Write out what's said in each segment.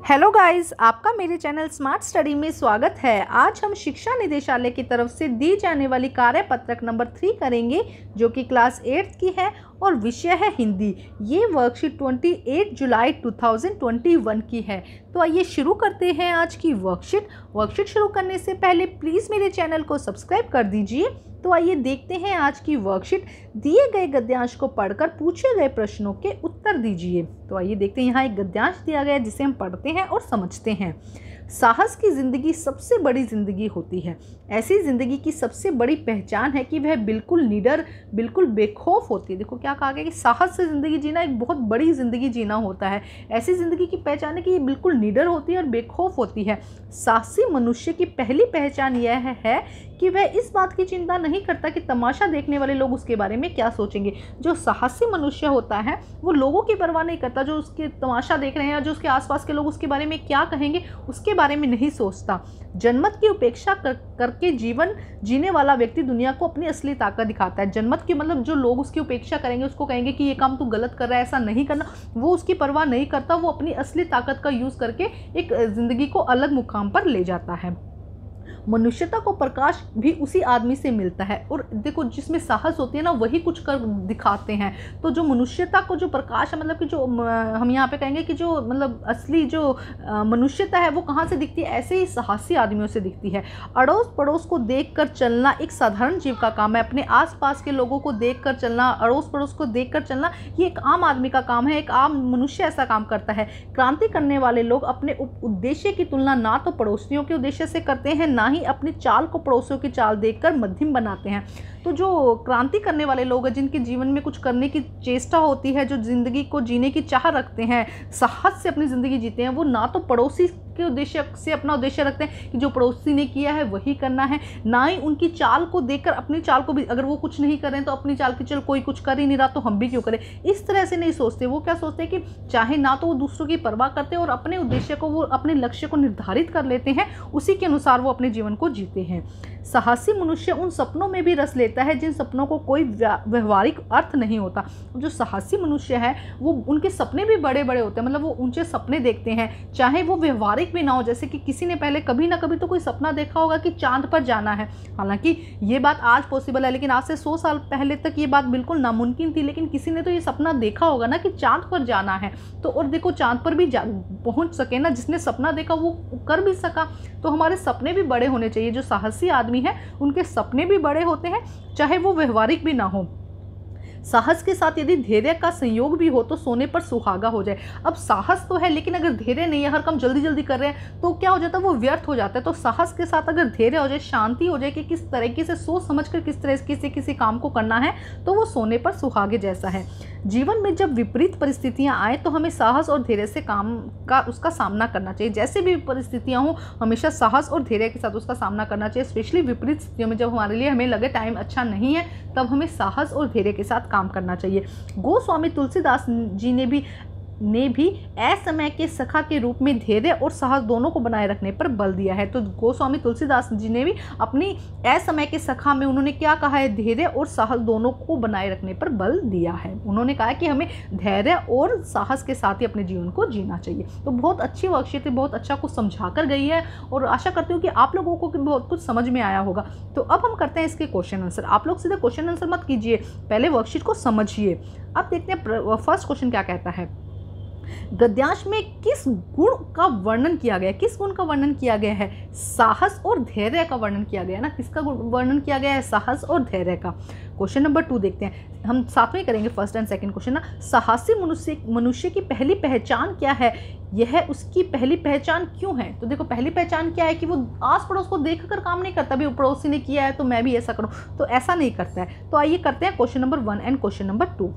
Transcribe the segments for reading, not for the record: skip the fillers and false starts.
Hello guys, आपका मेरे channel smart study में स्वागत है। आज हम शिक्षा निदेशालय की तरफ से दी जाने वाली कार्यपत्रक नंबर 3 करेंगे, जो कि क्लास 8 की है और विषय है हिंदी। ये वर्कशीट 28 जुलाई 2021 की है। तो आइए शुरू करते हैं आज की वर्कशीट शुरू करने से पहले प्लीज़ मेरे चैनल को सब्सक्राइब कर दीजिए। तो आइए देखते हैं आज की वर्कशीट। दिए गए गद्यांश को पढ़कर पूछे गए प्रश्नों के उत्तर दीजिए। तो आइए देखते हैं, यहाँ एक गद्यांश दिया गया है जिसे हम पढ़ते हैं और समझते हैं। साहस की जिंदगी सबसे बड़ी जिंदगी होती है। ऐसी जिंदगी की सबसे बड़ी पहचान है कि वह बिल्कुल निडर, बिल्कुल बेखौफ होती है। देखो क्या कहा गया कि साहस से जिंदगी जीना एक बहुत बड़ी जिंदगी जीना होता है। ऐसी जिंदगी की पहचान है कि ये बिल्कुल निडर होती है और बेखौफ होती है। साहसी मनुष्य की पहली पहचान यह है कि वह इस बात की चिंता नहीं करता कि तमाशा देखने वाले लोग उसके बारे में क्या सोचेंगे। जो साहसी मनुष्य होता है वो लोगों की परवाह नहीं करता, जो उसके तमाशा देख रहे हैं या जो उसके आसपास के लोग उसके बारे में क्या कहेंगे उसके बारे में नहीं सोचता। जनमत की उपेक्षा करके जीवन जीने वाला व्यक्ति दुनिया को अपनी असली ताकत दिखाता है। जनमत की मतलब जो लोग उसकी उपेक्षा करेंगे, उसको कहेंगे कि ये काम तू गलत कर रहा है, ऐसा नहीं करना, वो उसकी परवाह नहीं करता। वो अपनी असली ताकत का यूज़ करके एक जिंदगी को अलग मुकाम पर ले जाता है। मनुष्यता को प्रकाश भी उसी आदमी से मिलता है। और देखो, जिसमें साहस होती है ना, वही कुछ कर दिखाते हैं। तो जो मनुष्यता को जो प्रकाश है, मतलब कि जो हम यहाँ पे कहेंगे कि जो मतलब असली जो मनुष्यता है वो कहाँ से दिखती है, ऐसे ही साहसी आदमियों से दिखती है। अड़ोस पड़ोस को देखकर चलना एक साधारण जीव का काम है। अपने आसपास के लोगों को देखकर चलना, अड़ोस पड़ोस को देखकर चलना, ये एक आम आदमी का काम है। एक आम मनुष्य ऐसा काम करता है। क्रांति करने वाले लोग अपने उद्देश्य की तुलना ना तो पड़ोसियों के उद्देश्य से करते हैं, ना ही अपनी चाल को पड़ोसियों की चाल देखकर मध्यम बनाते हैं। तो जो क्रांति करने वाले लोग हैं, जिनके जीवन में कुछ करने की चेष्टा होती है, जो जिंदगी को जीने की चाह रखते हैं, साहस से अपनी जिंदगी जीते हैं, वो ना तो पड़ोसी के उद्देश्य से अपना उद्देश्य रखते हैं कि जो पड़ोसी ने किया है वही करना है, ना ही उनकी चाल को देखकर अपनी चाल को भी, अगर वो कुछ नहीं कर रहे हैं तो अपनी चाल की चल कोई कुछ कर ही नहीं रहा तो हम भी क्यों करें, इस तरह से नहीं सोचते। वो क्या सोचते हैं कि चाहे ना तो वो दूसरों की परवाह करते हैं और अपने उद्देश्य को, वो अपने लक्ष्य को निर्धारित कर लेते हैं, उसी के अनुसार वो अपने जीवन को जीते हैं। साहसी मनुष्य उन सपनों में भी रस लेता है जिन सपनों को कोई व्यवहारिक अर्थ नहीं होता। जो साहसी मनुष्य है वो, उनके सपने भी बड़े बड़े होते हैं, मतलब वो ऊंचे सपने देखते हैं, चाहे वो व्यवहारिक भी ना हो। जैसे कि किसी ने पहले कभी ना कभी तो कोई सपना देखा होगा कि चांद पर जाना है। हालांकि ये बात आज पॉसिबल है, लेकिन आज से 100 साल पहले तक ये बात बिल्कुल नामुमकिन थी। लेकिन किसी ने तो ये सपना देखा होगा ना कि चांद पर जाना है। तो और देखो, चांद पर भी पहुंच सके ना, जिसने सपना देखा वो कर भी सका। तो हमारे सपने भी बड़े होने चाहिए। जो साहसी आदमी है उनके सपने भी बड़े होते हैं, चाहे वो व्यवहारिक भी ना हो। साहस के साथ यदि धैर्य का संयोग भी हो तो सोने पर सुहागा हो जाए। अब साहस तो है, लेकिन अगर धैर्य नहीं है, हर काम जल्दी जल्दी कर रहे हैं, तो क्या हो जाता है, वो व्यर्थ हो जाता है। तो साहस के साथ अगर धैर्य हो जाए, शांति हो जाए कि किस तरीके से सोच समझ कर किस तरह से किसी काम को करना है, तो वो सोने पर सुहागे जैसा है। जीवन में जब विपरीत परिस्थितियां आए तो हमें साहस और धैर्य से उसका सामना करना चाहिए। जैसे भी परिस्थितियां हो, हमेशा साहस और धैर्य के साथ उसका सामना करना चाहिए। स्पेशली विपरीत स्थितियों में, जब हमारे लिए हमें लगे टाइम अच्छा नहीं है, तब हमें साहस और धैर्य के साथ काम करना चाहिए। गोस्वामी तुलसीदास जी ने भी असमय के सखा के रूप में धैर्य और साहस दोनों को बनाए रखने पर बल दिया है। तो गोस्वामी तुलसीदास जी ने भी अपनी असमय के सखा में उन्होंने क्या कहा है, धैर्य और साहस दोनों को बनाए रखने पर बल दिया है। उन्होंने कहा कि हमें धैर्य और साहस के साथ ही अपने जीवन को जीना चाहिए। तो बहुत अच्छी वर्कशीट है, बहुत अच्छा कुछ समझा कर गई है और आशा करती हूँ कि आप लोगों को बहुत कुछ समझ में आया होगा। तो अब हम करते हैं इसके क्वेश्चन आंसर। आप लोग सीधे क्वेश्चन आंसर मत कीजिए, पहले वर्कशीट को समझिए। अब देखते हैं फर्स्ट क्वेश्चन क्या कहता है। गद्यांश में किस गुण का वर्णन किया गया है? किस गुण का वर्णन किया गया है? साहस और धैर्य का वर्णन किया गया है ना। किसका वर्णन किया गया है? साहस और धैर्य का। क्वेश्चन नंबर 2 देखते हैं, हम साथ में करेंगे फर्स्ट एंड सेकंड क्वेश्चन ना। साहसी मनुष्य की पहली पहचान क्या है? यह उसकी पहली पहचान क्यों है? तो देखो, पहली पहचान क्या है कि वो आस पड़ोस को देखकर काम नहीं करता। भी पड़ोसी ने किया है तो मैं भी ऐसा करूं, तो ऐसा नहीं करता है। तो आइए करते हैं question number 1 and question number 2।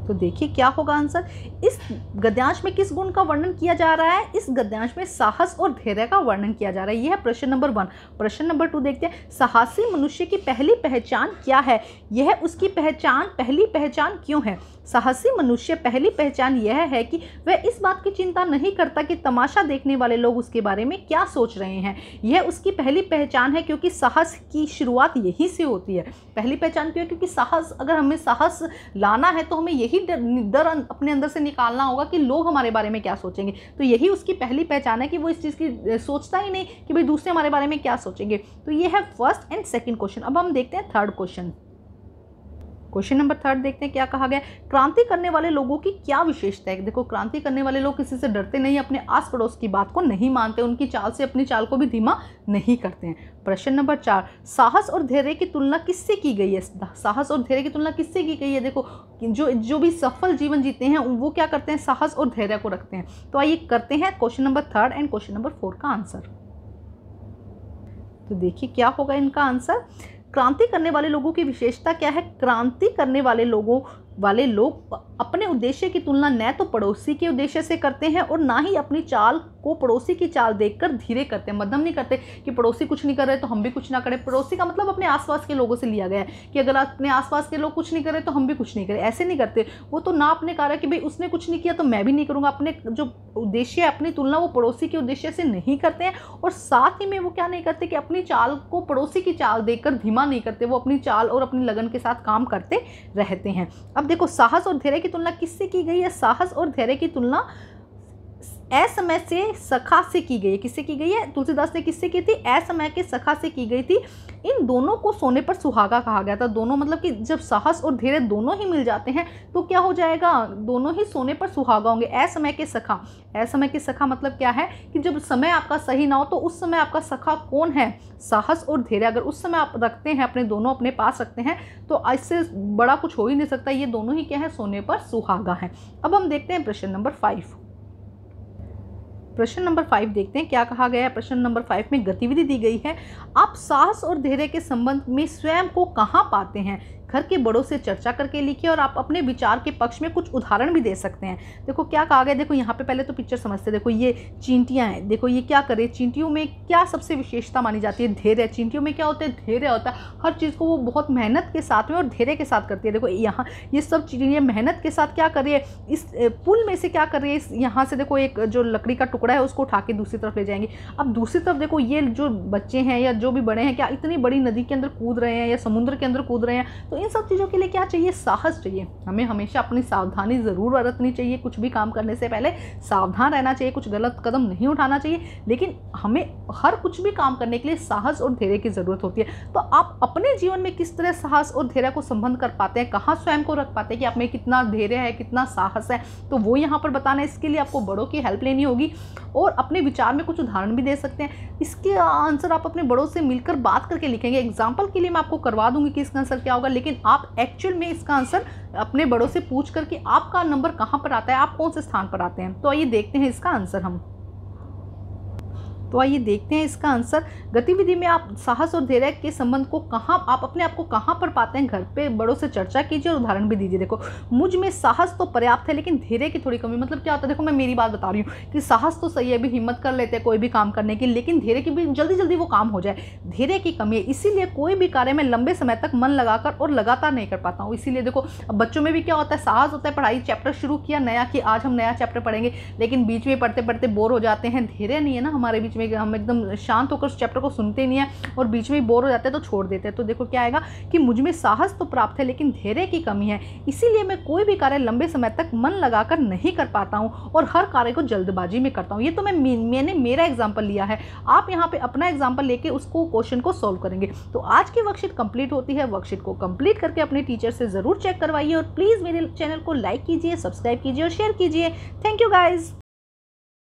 तो देखिए क्या होगा आंसर। इस गद्यांश में किस गुण का वर्णन किया जा रहा है? इस गद्यांश में साहस और धैर्य का वर्णन किया जा रहा है। यह है प्रश्न नंबर 1। प्रश्न नंबर 2 देखते हैं, साहसी मनुष्य की पहली पहचान क्या है? यह उसकी पहली पहचान क्यों है? साहसी मनुष्य पहली पहचान यह है कि वह इस बात की चिंता नहीं करता कि तमाशा देखने वाले लोग उसके बारे में क्या सोच रहे हैं। यह उसकी पहली पहचान है, क्योंकि साहस की शुरुआत यहीं से होती है। पहली पहचान क्यों है? क्योंकि साहस, अगर हमें साहस लाना है तो हमें यही डर अपने अंदर से निकालना होगा कि लोग हमारे बारे में क्या सोचेंगे। तो यही उसकी पहली पहचान है कि वो इस चीज़ की सोचता ही नहीं कि भाई दूसरे हमारे बारे में क्या सोचेंगे। तो ये है फर्स्ट एंड सेकंड क्वेश्चन। अब हम देखते हैं third question. Question number third देखते हैं क्या कहा गया। क्रांति करने वाले लोगों की क्या विशेषता है? देखो, क्रांति करने वाले लोग किसी से डरते नहीं, अपने आस पड़ोस की बात को नहीं मानते, उनकी चाल से अपनी चाल को भी धीमा नहीं करते हैं। प्रश्न नंबर 4, साहस और धैर्य की तुलना किससे की गई है? साहस और धैर्य की तुलना किससे की गई है? देखो, जो भी सफल जीवन जीते हैं वो क्या करते हैं? साहस और धैर्य को रखते हैं। तो आइए करते हैं question number third and question number 4 का आंसर। तो देखिए क्या होगा इनका आंसर। क्रांति करने वाले लोगों की विशेषता क्या है? क्रांति करने वाले लोग अपने उद्देश्य की तुलना न तो पड़ोसी के उद्देश्य से करते हैं और ना ही अपनी चाल को पड़ोसी की चाल देखकर धीरे करते हैं। मध्यम नहीं करते कि पड़ोसी कुछ नहीं कर रहे तो हम भी कुछ ना करें। पड़ोसी का मतलब अपने आसपास के लोगों से लिया गया है कि अगर अपने आसपास के लोग कुछ नहीं करे तो हम भी कुछ नहीं करें, ऐसे नहीं करते। वो तो ना अपने कार्य कि भाई उसने कुछ नहीं किया तो मैं भी नहीं करूँगा। अपने जो उद्देश्य है, अपनी तुलना वो पड़ोसी के उद्देश्य से नहीं करते हैं, और साथ ही में वो क्या नहीं करते कि अपनी चाल को पड़ोसी की चाल देखकर धीमा नहीं करते। वो अपनी चाल और अपनी लगन के साथ काम करते रहते हैं। अब देखो, साहस और धैर्य की तुलना किससे की गई है? साहस और धैर्य की तुलना असमय से सखा से की गई है। किससे की गई है? तुलसीदास ने किससे की थी? असमय के सखा से की गई थी। इन दोनों को सोने पर सुहागा कहा गया था। दोनों मतलब कि जब साहस और धैर्य दोनों ही मिल जाते हैं तो क्या हो जाएगा? दोनों ही सोने पर सुहागा होंगे। असमय के सखा, असमय के सखा मतलब क्या है कि जब समय आपका सही ना हो तो उस समय आपका सखा कौन है? साहस और धैर्य। अगर उस समय आप रखते हैं, अपने दोनों अपने पास रखते हैं, तो इससे बड़ा कुछ हो ही नहीं सकता। ये दोनों ही क्या है? सोने पर सुहागा है। अब हम देखते हैं प्रश्न नंबर 5। प्रश्न नंबर 5 देखते हैं क्या कहा गया है। प्रश्न नंबर 5 में गतिविधि दी गई है। आप साहस और धैर्य के संबंध में स्वयं को कहाँ पाते हैं? घर के बड़ों से चर्चा करके लिखिए, और आप अपने विचार के पक्ष में कुछ उदाहरण भी दे सकते हैं। देखो क्या कहा गया। देखो यहाँ पे पहले तो पिक्चर समझते हैं। देखो ये चींटियाँ हैं। देखो ये क्या करे, चींटियों में क्या सबसे विशेषता मानी जाती है? धैर्य। चींटियों में क्या होता है? धैर्य होता है। हर चीज़ को वो बहुत मेहनत के साथ में और धैर्य के साथ करती है। देखो यहाँ ये सब चींटियाँ मेहनत के साथ क्या कर रही है? इस पुल में से क्या कर रही है? यहाँ से देखो एक जो लकड़ी का टुकड़ा है उसको उठा के दूसरी तरफ ले जाएंगे। अब दूसरी तरफ देखो ये जो बच्चे हैं या जो भी बड़े हैं, क्या इतनी बड़ी नदी के अंदर कूद रहे हैं या समुद्र के अंदर कूद रहे हैं। तो इन सब चीज़ों के लिए क्या चाहिए? साहस चाहिए। हमें हमेशा अपनी सावधानी ज़रूर बरतनी चाहिए। कुछ भी काम करने से पहले सावधान रहना चाहिए, कुछ गलत कदम नहीं उठाना चाहिए। लेकिन हमें हर कुछ भी काम करने के लिए साहस और धैर्य की ज़रूरत होती है। तो आप अपने जीवन में किस तरह साहस और धैर्य को संबंध कर पाते हैं? कहाँ स्वयं को रख पाते हैं कि आप में कितना धैर्य है, कितना साहस है? तो वो यहाँ पर बताना है। इसके लिए आपको बड़ों की हेल्प लेनी होगी और अपने विचार में कुछ उदाहरण भी दे सकते हैं। इसके आंसर आप अपने बड़ों से मिलकर बात करके लिखेंगे। एग्जाम्पल के लिए मैं आपको करवा दूंगी कि इसका आंसर क्या होगा, लेकिन आप एक्चुअल में इसका आंसर अपने बड़ों से पूछ करके आपका नंबर कहाँ पर आता है, आप कौन से स्थान पर आते हैं। तो आइए देखते हैं इसका आंसर हम। तो आइए देखते हैं इसका आंसर। गतिविधि में आप साहस और धैर्य के संबंध को कहाँ, आप अपने आप को कहाँ पर पाते हैं? घर पे बड़ों से चर्चा कीजिए और उदाहरण भी दीजिए। देखो, मुझ में साहस तो पर्याप्त है लेकिन धैर्य की थोड़ी कमी। मतलब क्या होता है? देखो मैं मेरी बात बता रही हूँ कि साहस तो सही है, भी हिम्मत कर लेते हैं कोई भी काम करने की, लेकिन धैर्य की भी जल्दी जल्दी वो काम हो जाए, धैर्य की कमी है। इसीलिए कोई भी कार्य में लंबे समय तक मन लगाकर और लगातार नहीं कर पाता हूँ। इसीलिए देखो, अब बच्चों में भी क्या होता है? साहस होता है, पढ़ाई चैप्टर शुरू किया नया कि आज हम नया चैप्टर पढ़ेंगे, लेकिन बीच में पढ़ते पढ़ते बोर हो जाते हैं। धैर्य नहीं है ना हमारे बीच में, हम एकदम शांत होकर उस चैप्टर को सुनते नहीं है और बीच में बोर हो जाते हैं तो छोड़ देते हैं। तो देखो क्या आएगा कि मुझ में साहस तो प्राप्त है लेकिन धैर्य की कमी है। इसीलिए मैं कोई भी कार्य लंबे समय तक मन लगाकर नहीं कर पाता हूँ और हर कार्य को जल्दबाजी में करता हूँ। ये तो मैंने मेरा एग्जाम्पल लिया है। आप यहाँ पे अपना एग्जाम्पल लेके उसको क्वेश्चन को सॉल्व करेंगे। तो आज की वर्कशीट कंप्लीट होती है। वर्कशीट को कंप्लीट करके अपने टीचर से जरूर चेक करवाइए और प्लीज मेरे चैनल को लाइक कीजिए, सब्सक्राइब कीजिए और शेयर कीजिए। Thank you guys.